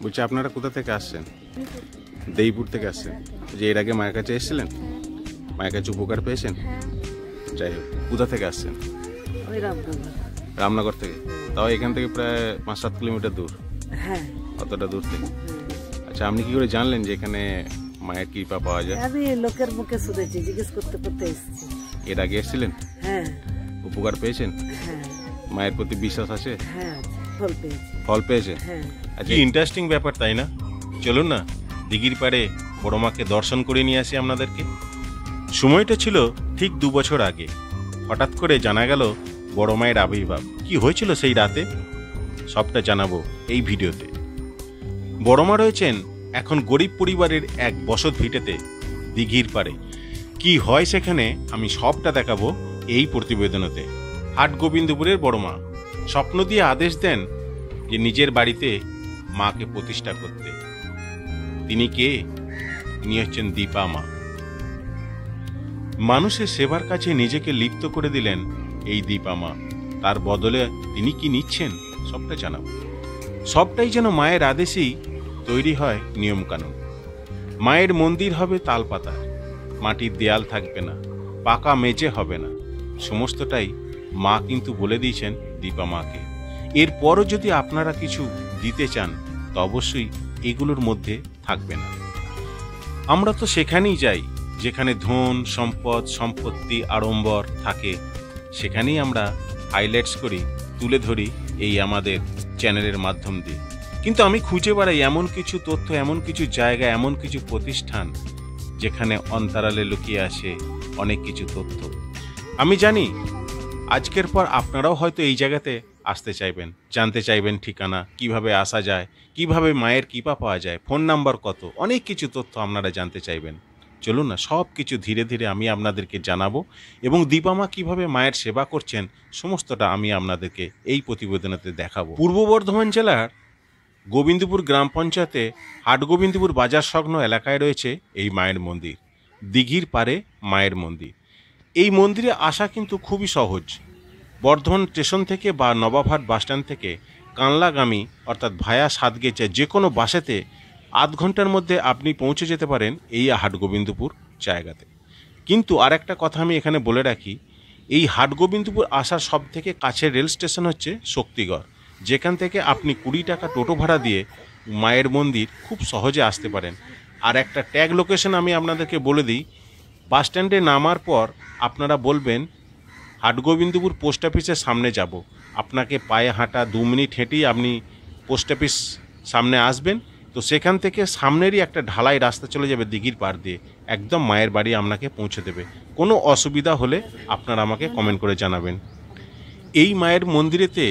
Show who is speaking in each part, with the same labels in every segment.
Speaker 1: বলছি আপনারা কোথা থেকে আসছেন? দেইপুর থেকে আসছেন। যে এর আগে মায়ের কাছে এসেছিলেন? মায়ের কাছে উপকার পেয়েছেন? যাই হোক, কোথা থেকে আসছেন? রামনগর থেকে। তাও এখান থেকে প্রায় 5-7 কিলোমিটার দূর।
Speaker 2: হ্যাঁ,
Speaker 1: অতটা দূর থেকে। আচ্ছা, আপনি কি করে জানলেন যে এখানে মায়ের কৃপা পাওয়া যায়?
Speaker 2: আমি লোকের মুখে শুনেছি, জিজ্ঞেস করতে করতে এসেছি।
Speaker 1: এর আগে এসেছিলেন?
Speaker 2: হ্যাঁ।
Speaker 1: উপকার পেয়েছেন?
Speaker 2: হ্যাঁ।
Speaker 1: মায়ের প্রতি বিশ্বাস আছে?
Speaker 2: হ্যাঁ, ফল পেয়েছি।
Speaker 1: ফল পেয়েছে?
Speaker 2: হ্যাঁ।
Speaker 1: আচ্ছা, ইন্টারেস্টিং ব্যাপার তাই না? চলুন না দিঘির পাড়ে বড় মাকে দর্শন করে নিয়ে আসি আপনাদেরকে। সময়টা ছিল ঠিক 2 বছর আগে। হঠাৎ করে জানা গেল বড় মায়ের আবির্ভাব। কি হয়েছিল সেই রাতে সবটা জানাবো এই ভিডিওতে। বড় মা রয়েছেন এখন গরিব পরিবারের এক বসত ভিটেতে দিঘির পাড়ে। কি হয় সেখানে আমি সবটা দেখাবো এই প্রতিবেদনতে। হাট গোবিন্দপুরের বড় মা স্বপ্ন দিয়ে আদেশ দেন যে নিজের বাড়িতে মাকে প্রতিষ্ঠা করতে। তিনি কে? তিনি হচ্ছেন দীপা মা। মানুষের সেবার কাছে নিজেকে লিপ্ত করে দিলেন এই দীপা মা। তার বদলে তিনি কি নিচ্ছেন সবটা জানাবো। সবটাই যেন মায়ের আদেশেই তৈরি হয় নিয়মকানুন। মায়ের মন্দির হবে তালপাতার, মাটির দেয়াল থাকবে না, পাকা মেঝে হবে না। সমস্তটাই মা কিন্তু বলে দিয়েছেন দীপা মাকে। এরপরও যদি আপনারা কিছু দিতে চান তো অবশ্যই এগুলোর মধ্যে থাকবে না। আমরা তো সেখানেই যাই যেখানে ধন সম্পদ সম্পত্তি আড়ম্বর থাকে, সেখানেই আমরা হাইলাইটস করি, তুলে ধরি এই আমাদের চ্যানেলের মাধ্যম দিয়ে। কিন্তু আমি খুঁজে বেড়াই এমন কিছু তথ্য, এমন কিছু জায়গা, এমন কিছু প্রতিষ্ঠান যেখানে অন্তরালে লুকিয়ে আসে অনেক কিছু তথ্য। আমি জানি আজকের পর আপনারাও হয়তো এই জায়গাতে আসতে চাইবেন, জানতে চাইবেন ঠিকানা, কিভাবে আসা যায়, কিভাবে মায়ের কৃপা পাওয়া যায়, ফোন নাম্বার কত, অনেক কিছু তথ্য আপনারা জানতে চাইবেন। চলুন না সব কিছু ধীরে ধীরে আমি আপনাদেরকে জানাবো এবং দীপা মা কীভাবে মায়ের সেবা করছেন সমস্তটা আমি আপনাদেরকে এই প্রতিবেদনেতে দেখাবো। পূর্ব বর্ধমান জেলার গোবিন্দপুর গ্রাম পঞ্চায়েতে হাট গোবিন্দপুর বাজার সংলগ্ন এলাকায় রয়েছে এই মায়ের মন্দির, দিঘির পাড়ে মায়ের মন্দির। এই মন্দিরে আসা কিন্তু খুবই সহজ। বর্ধমান স্টেশন থেকে বা নবাবহাট বাসস্ট্যান্ড থেকে কানলাগামী অর্থাৎ ভায়া সাতগেছে যে কোনো বাসেতে আধ ঘন্টার মধ্যে আপনি পৌঁছে যেতে পারেন এই হাট গোবিন্দপুর জায়গাতে। কিন্তু আর একটা কথা আমি এখানে বলে রাখি, এই হাট গোবিন্দপুর আসার সব থেকে কাছের রেল স্টেশন হচ্ছে শক্তিগড়, যেখান থেকে আপনি 20 টাকা টোটো ভাড়া দিয়ে মায়ের মন্দির খুব সহজে আসতে পারেন। আর একটা ট্যাগ লোকেশন আমি আপনাদেরকে বলে দিই, বাস স্ট্যান্ডে নামার পর আপনারা বলবেন হাট গোবিন্দপুর পোস্ট অফিসের সামনে যাব। আপনাকে পায়ে হাঁটা 2 মিনিট হেঁটেই আপনি পোস্ট অফিস সামনে আসবেন। তো সেখান থেকে সামনেরই একটা ঢালাই রাস্তা চলে যাবে দিঘির পাড় দিয়ে, একদম মায়ের বাড়ি আপনাকে পৌঁছে দেবে। কোনো অসুবিধা হলে আপনারা আমাকে কমেন্ট করে জানাবেন। এই মায়ের মন্দিরেতে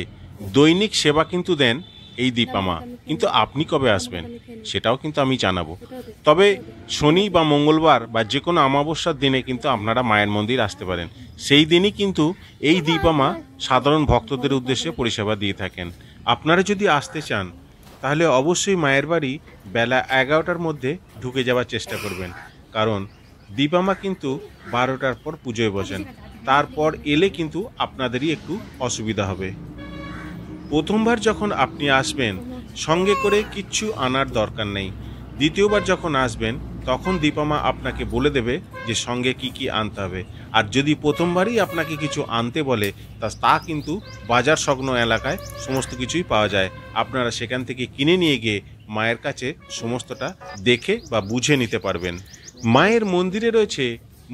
Speaker 1: দৈনিক সেবা কিন্তু দেন এই দীপা মা, কিন্তু আপনি কবে আসবেন সেটাও কিন্তু আমি জানাবো। তবে শনি বা মঙ্গলবার বা যে কোনো অমাবস্যার দিনে কিন্তু আপনারা মায়ের মন্দির আসতে পারেন। সেই দিনই কিন্তু এই দীপা মা সাধারণ ভক্তদের উদ্দেশ্যে পরিষেবা দিয়ে থাকেন। আপনারা যদি আসতে চান তাহলে অবশ্যই মায়ের বাড়ি বেলা 11টার মধ্যে ঢুকে যাওয়ার চেষ্টা করবেন, কারণ দীপা মা কিন্তু 12টার পর পুজোয় বসেন। তারপর এলে কিন্তু আপনাদেরই একটু অসুবিধা হবে। প্রথমবার যখন আপনি আসবেন সঙ্গে করে কিচ্ছু আনার দরকার নেই। দ্বিতীয়বার যখন আসবেন তখন দীপা মা আপনাকে বলে দেবে যে সঙ্গে কি কি আনতে হবে। আর যদি প্রথমবারই আপনাকে কিছু আনতে বলে তা কিন্তু বাজার সংলগ্ন এলাকায় সমস্ত কিছুই পাওয়া যায়। আপনারা সেখান থেকে কিনে নিয়ে গিয়ে মায়ের কাছে সমস্তটা দেখে বা বুঝে নিতে পারবেন। মায়ের মন্দিরে রয়েছে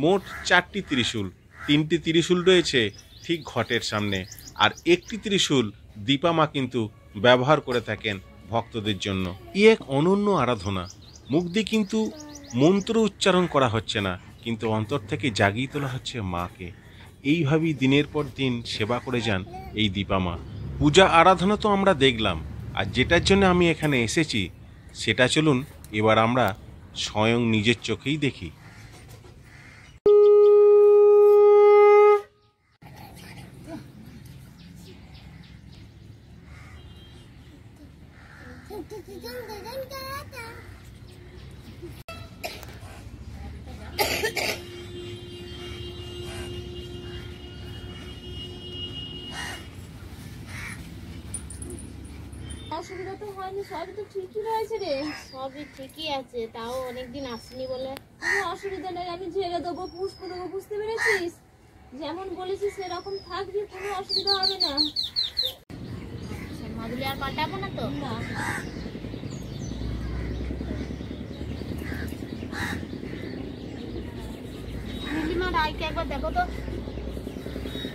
Speaker 1: মোট 4টি ত্রিশূল। 3টি ত্রিশূল রয়েছে ঠিক ঘটের সামনে, আর একটি ত্রিশূল দীপা মা কিন্তু ব্যবহার করে থাকেন ভক্তদের জন্য। এক অনন্য আরাধনা, মুখ দিয়ে কিন্তু মন্ত্র উচ্চারণ করা হচ্ছে না, কিন্তু অন্তর থেকে জাগিয়ে তোলা হচ্ছে মাকে। এইভাবেই দিনের পর দিন সেবা করে যান এই দীপা মা। পূজা আরাধনা তো আমরা দেখলাম, আর যেটার জন্য আমি এখানে এসেছি সেটা চলুন এবার আমরা স্বয়ং নিজের চোখেই দেখি।
Speaker 3: অসুবিধা তো হয় কান্দি সবই তো ঠিকই রয়েছে রে।
Speaker 4: সবই ঠিকই আছে, তাও অনেকদিন আসেনি বলে।
Speaker 3: কোনো অসুবিধা নেই, আমি ঝেড়ে দেবো, পুষ্প দেবো, বুঝতে পেরেছিস? যেমন বলেছিস সেরকম থাকবি, কোনো অসুবিধা হবে না।
Speaker 4: মাদুলি আর পাল্টাবো না তো?
Speaker 3: না
Speaker 4: নীলিমা রায়কে একবার দেখো তো।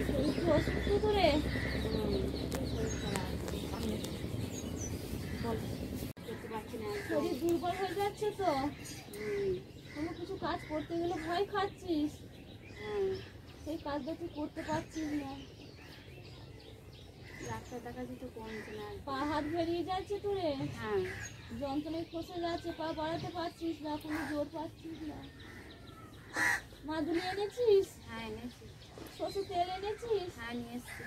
Speaker 3: শরীর কি অসুস্থ তো রে? শরীর দুর্বল হয়ে যাচ্ছে তো, কোনো কিছু কাজ করতে গেলে ভয় খাচ্ছিস, সেই কাজটা তুই করতে পারছিস না।
Speaker 4: ডাক্তার দেখাচ্ছি তো কমছে না।
Speaker 3: পা হাত বেরিয়ে যাচ্ছে তো রে,
Speaker 4: হ্যাঁ
Speaker 3: যন্ত্রণায় খসে যাচ্ছে, পা বাড়াতে পারছিস না, কোনো জোর পাচ্ছিস না। মাদুলি এনেছিস?
Speaker 4: হ্যাঁ এনেছি।
Speaker 3: সরষের তেল এনেছিস?
Speaker 4: হ্যাঁ নিয়ে এসছি।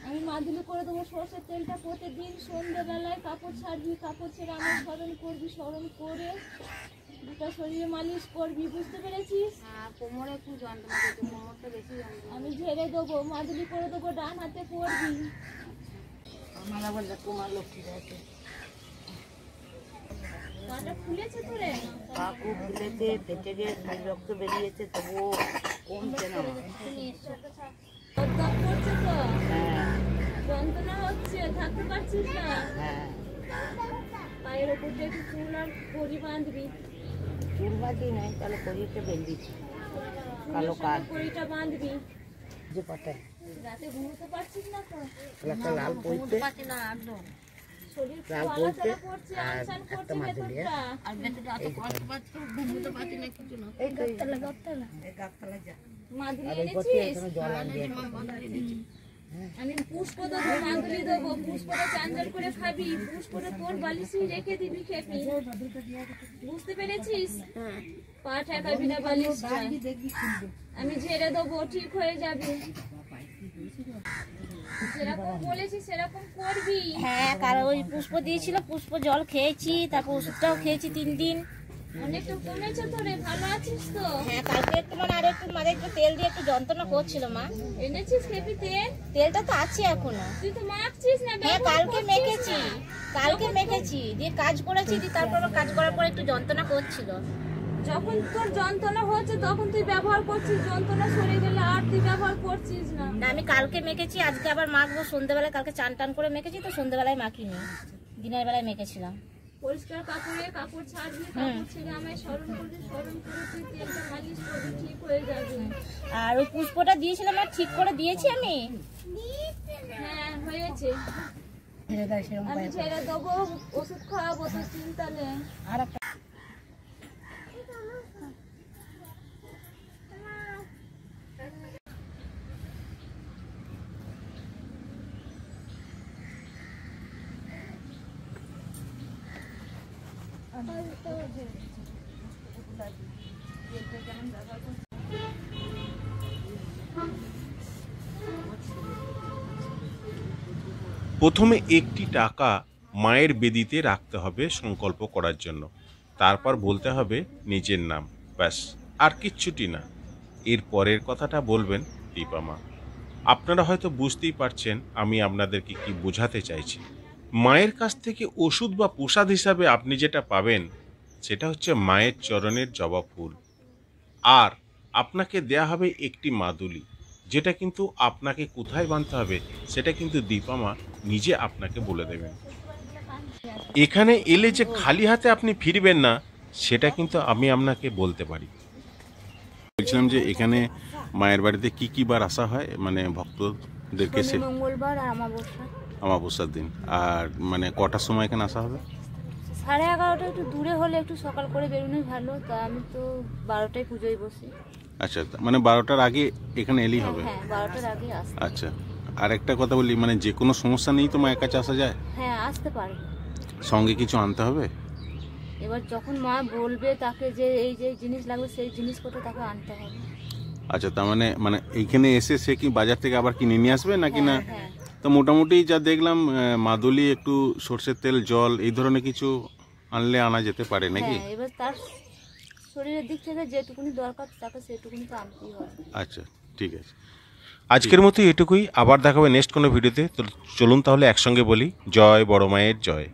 Speaker 3: আমি মাদুলি করে দেবো। সরষের তেলটা প্রতিদিন সন্ধ্যেবেলায় কাপড় ছাড়বি, কাপড় ছেড়ে আমার স্মরণ করবি, স্মরণ করে দুটা শরীরে মালিশ করবি, বুঝতে পেরেছিস?
Speaker 4: হ্যাঁ কোমরে একটু যন্ত্রণা করছে, কোমরটা বেশি যন্ত্রণা।
Speaker 3: আমি ঝেড়ে দেবো, মাদুলি করে দেবো, ডান হাতে করবি।
Speaker 2: আমার আবার কুমার লক্ষ্মী আছে,
Speaker 3: পাটা ফুলেছে তো রে?
Speaker 2: কাকু ফুলেছে, পেটে গিয়ে রক্ত বেরিয়েছে, তবুও কমছে না।
Speaker 3: দরদ করছে তো,
Speaker 2: হ্যাঁ
Speaker 3: যন্ত্রণা হচ্ছে, থাকতে পারছিস না।
Speaker 2: হ্যাঁ,
Speaker 3: পায়ের ওপরটা একটু চুল আর বড়ি বাঁধবি,
Speaker 2: চুল বাঁধি নাই, তাহলে শরীরটা বেরিয়েছে, কালো কাজ
Speaker 3: বড়িটা বাঁধবি।
Speaker 2: যে পাতায়
Speaker 3: রাতে ঘুমোতে পারছিস না তো?
Speaker 2: একটা লাল পড়তে,
Speaker 4: না একদম।
Speaker 3: শরীর খুব
Speaker 2: লাল
Speaker 3: আলাচালা
Speaker 2: বলতে,
Speaker 3: করছে,
Speaker 2: আর
Speaker 3: আনচান
Speaker 2: একটা
Speaker 3: করছে
Speaker 2: মাদুলি,
Speaker 3: ভেতরটা।
Speaker 4: আর ভেতরে এত কষ্ট পাচ্ছি, ঘুমোতে পারছি না কিছু না।
Speaker 2: এই তো
Speaker 3: গাতলা, গাতলা।
Speaker 2: এই গাছতলা যা,
Speaker 3: মাদুলি
Speaker 2: আর ওই পথে
Speaker 3: এনেছিস?
Speaker 2: এখানে জল আনবে।
Speaker 3: আমি পুষ্প দেবো, মাদুলি দেবো, পুষ্পটা চাঞ্জল করে খাবি, পুষ্পটা তোর বালিশেই রেখে দিবি খেপি, বুঝতে পেরেছিস? পা ঠেকাবি না বালিশটা, আমি ঝেড়ে দেবো, ঠিক হয়ে যাবে। যেরকম বলেছি সেরকম করবি।
Speaker 4: হ্যাঁ কারণ ওই পুষ্প দিয়েছিল, পুষ্প জল খেয়েছি, তারপর ওষুধটাও খেয়েছি 3 দিন।
Speaker 3: অনেকটা কমেছে তো রে, ভালো আছিস তো?
Speaker 4: হ্যাঁ কালকে একটু মানে আর একটু মাঝে একটু তেল দিয়ে একটু যন্ত্রণা করছিল মা।
Speaker 3: এনেছিস খেপি তেল?
Speaker 4: তেলটা তো আছে এখনো।
Speaker 3: তুই তো মাখছিস না,
Speaker 4: হ্যাঁ
Speaker 3: ব্যবহার
Speaker 4: কালকে
Speaker 3: করছিস
Speaker 4: মেখেছি,
Speaker 3: না।
Speaker 4: কালকে মেখেছি দিয়ে কাজ করেছি, দিয়ে তারপর আবার কাজ করার পর একটু যন্ত্রণা করছিল।
Speaker 3: যখন তোর যন্ত্রণা হচ্ছে তখন তুই ব্যবহার করছিস, যন্ত্রণা সরে গেলে আর তুই ব্যবহার করছিস না।
Speaker 4: না আমি কালকে মেখেছি, আজকে আবার মাখবো সন্ধ্যেবেলায়। কালকে চান টান করে মেখেছি তো, সন্ধ্যেবেলায় মাখিনি, দিনের বেলায় মেখেছিলাম।
Speaker 3: পরিষ্কার কাপড়ে কাপড় ছাড়বি, কাপড় ছেড়ে আমায় স্মরণ করবি, স্মরণ করে তুই তেলটা মালিশ করবি, ঠিক হয়ে যাবে।
Speaker 4: আর ওই পুষ্পটা দিয়েছিলাম আর ঠিক করে দিয়েছি আমি।
Speaker 3: হ্যাঁ হয়েছে, আমি ছেড়ে দেবো, ওষুধ খাওয়াবো, তো চিন্তা নেই।
Speaker 1: প্রথমে একটি টাকা মায়ের বেদিতে রাখতে হবে সংকল্প করার জন্য, তারপর বলতে হবে নিজের নাম, ব্যাস, আর কিচ্ছুটি না। এর পরের কথাটা বলবেন দীপা মা। আপনারা হয়তো বুঝতেই পারছেন আমি আপনাদেরকে কি বোঝাতে চাইছি। মায়ের কাছ থেকে ওষুধ বা প্রসাদ হিসাবে আপনি যেটা পাবেন সেটা হচ্ছে মায়ের চরণের জবা ফুল, আর আপনাকে দেয়া হবে একটি মাদুলি, যেটা কিন্তু আপনাকে কোথায় বাঁধতে হবে সেটা কিন্তু দীপা মা নিজে আপনাকে বলে দেবেন। এখানে এলে যে খালি হাতে আপনি ফিরবেন না সেটা কিন্তু আমি আপনাকে বলতে পারি। বলছিলাম যে এখানে মায়ের বাড়িতে কি কি বার আসা হয়, মানে ভক্তদেরকে? সে
Speaker 4: মঙ্গলবার আর অমাবস্যা।
Speaker 1: অমাবস্যার দিন। আর মানে কটার সময় এখানে আসা হবে?
Speaker 4: 11:30, একটু দূরে হলে একটু সকাল করে বেরোনোই ভালো, তা আমি তো 12টায় পুজোয় বসি।
Speaker 1: আচ্ছা, মানে 12টার আগে এখানে এলেই হবে?
Speaker 4: হ্যাঁ 12টার আগে আসতে।
Speaker 1: আচ্ছা, আর একটা কথা বলি, মানে যে কোনো সমস্যা নেই তো মায়ের কাছে আসা যায়?
Speaker 4: হ্যাঁ আসতে পারে।
Speaker 1: সঙ্গে কিছু আনতে হবে?
Speaker 4: এবার যখন মা বলবে তাকে যে এই যে জিনিস লাগবে সেই জিনিসপত্র তাকে আনতে হবে।
Speaker 1: আচ্ছা, তার মানে এইখানে এসে সে কি বাজার থেকে আবার কিনে নিয়ে আসবে নাকি? না
Speaker 4: হ্যাঁ
Speaker 1: তো মোটামুটি যা দেখলাম মাদুলি, একটু সর্ষের তেল, জল, এই ধরনের কিছু আনলে আনা যেতে পারে নাকি?
Speaker 4: হ্যাঁ, এবার তার শরীরের দিক থেকে যেটুকুনি দরকার তাকে সেটুকুনি তো আনতেই হবে।
Speaker 1: আচ্ছা ঠিক আছে। আজকের মতো এটুকুই, আবার দেখাবে নেক্সট কোনো ভিডিওতে। তো চলুন তাহলে একসঙ্গে বলি জয় বড় মায়ের জয়।